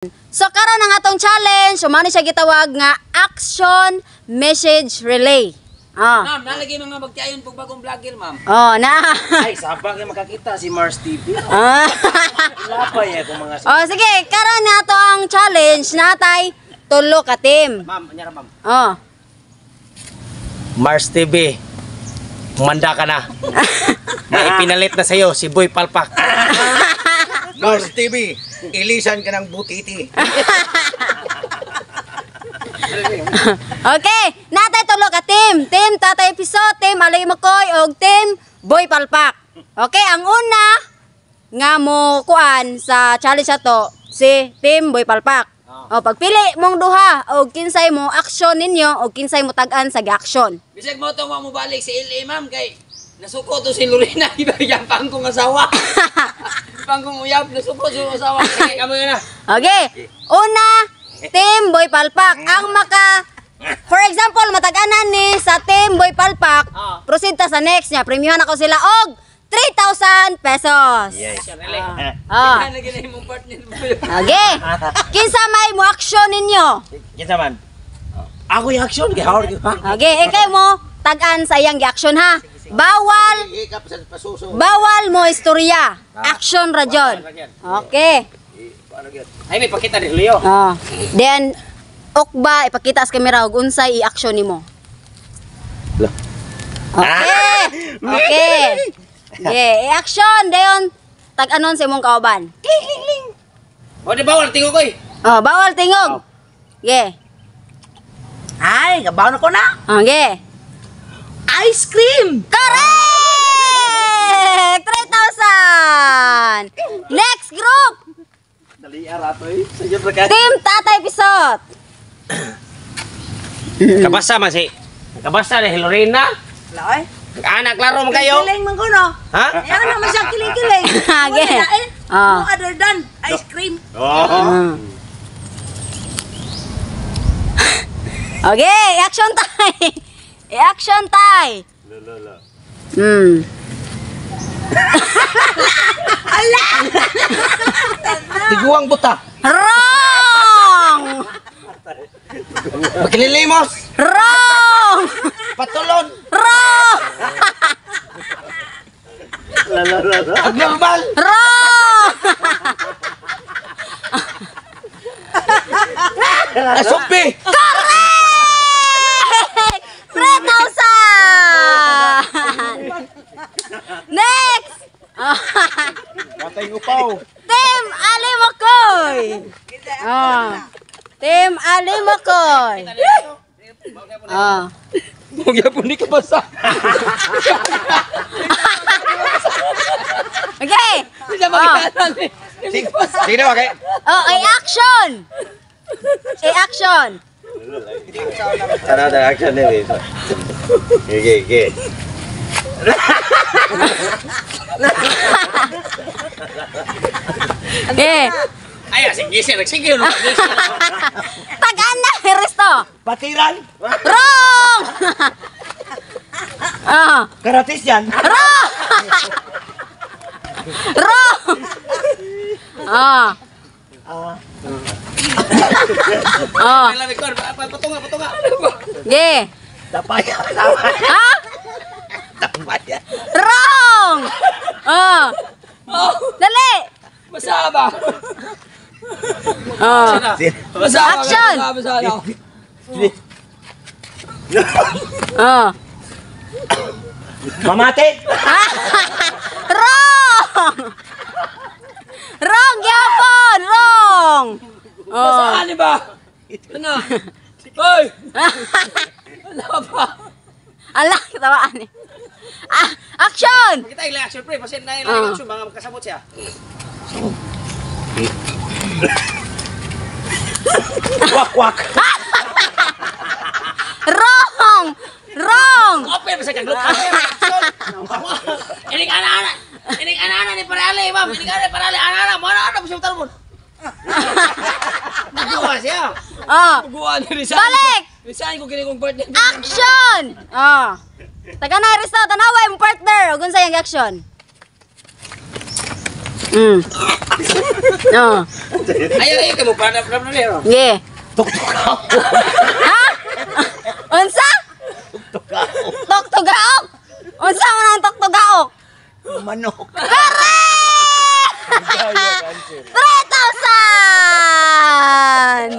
So karon ang atong challenge, umano siya gitawag nga action message relay. Ma'am, nalagay mga magtiayon pag bagong vlogger, ma'am. Na. Ay, sabang nga makakita si Mars TV. Ah. Lapay kung mga Sige, karon na to ang challenge natay tulo ka team. Ma'am, anyara ma'am. Mars TV, manda ka na. May ipinalit na sa'yo, si Boy Palpak. Mars TV, ilisan ka ng butiti. Okay, natay tulo ka team. Team Tatay Piso, team Aloy Makoy, og team Boy Palpak. Okay, ang una nga mo kuan sa challenge ato si team Boy Palpak. Pagpili mong duha og kinsay mo action ninyo og kinsay mo tag-an sa action. Bisag mo to mo balik si LA, ma'am, kay nasuko to si Lorena, iba yan pang kong asawa. Pang kong uyab, nasuko si asawa. Kaya kamo yun na. Okay, una team Boy Palpak ang for example, matag-anan ni sa team Boy Palpak, proceed ta sa next niya. Premiuhan ako sila og 3,000 pesos. Yes. Lagi na yung partner mo. Okay. Kinsa may mo action ninyo? Kinsa man? Ako yung action, kay Howard. Okay, ikay mo tag-an sa iyang action ha. Bawal mo istorya. Action ra jud. Okay. Ay, may pakita ni Leo. Then okba ipakita sa camera og unsay i-action nimo. Okay. Okay. Okay, action dayon tag-anon sa imong kauban. Kling kling kling. O di bawal tingog koy. Bawal tingog. Okay. Ay, gabaw na ko na. Okay. Ice cream. Correct! 3,000! Next group! Dali arato eh. Sayod ra ka. Team Tatay Pisot! Kabasa man si. Kabasa ni Lorena. Loy. Anak, klaro mo kayo. Kiling man ko no. Ha? Yan naman siya kiling-kiling. Okay. No other than ice cream. Okay, action time! Action time! Tiguang buta. Wrong! Makililimos. Wrong! Patulon. Wrong! Abnormal. Wrong! Asumpi. Correct! 3,000! Next! Matay upaw. Team Alimakoy! Team Alimakoy! Bugya po ni kabasa. Okay! Bisa magkatan eh. Sige na, okay. I-action! I-action! Sana ada action ni. Okay. Okay! Ay, sige. Tagaan na, Risto! Patiran. Wrong! Karatis yan. Wrong! Wrong! Patunga. Yeah. Tapaya. Ha? Tapaya. Wrong! Dali! Masaba. Action! Mamate. Wrong! Wrong, yapon! Wrong! Saan ba? Ano? Hoy! Ano ba? Ala, kitawaan eh. Action! Kita ilang action pre, pasin na ilang action, mga magkasabot siya. Wak. Wrong! Wrong! Open ba sa kaglup? Ining ana-ana ni Parale, ma'am. Ining ana Parale, ana-ana mo ano siya talbon. Nagawa siya. Buguan ni Rizal. Balik! Rizal ko kini kong partner. Action! Taga na Risto, tanaway mo partner. Ug unsay ang action? Oh. Ayaw ka mo para na lero. Yeah. Ha? Unsa? Tuktugaok. Unsa man ang tuktugaok? Manok. Correct! 3,000!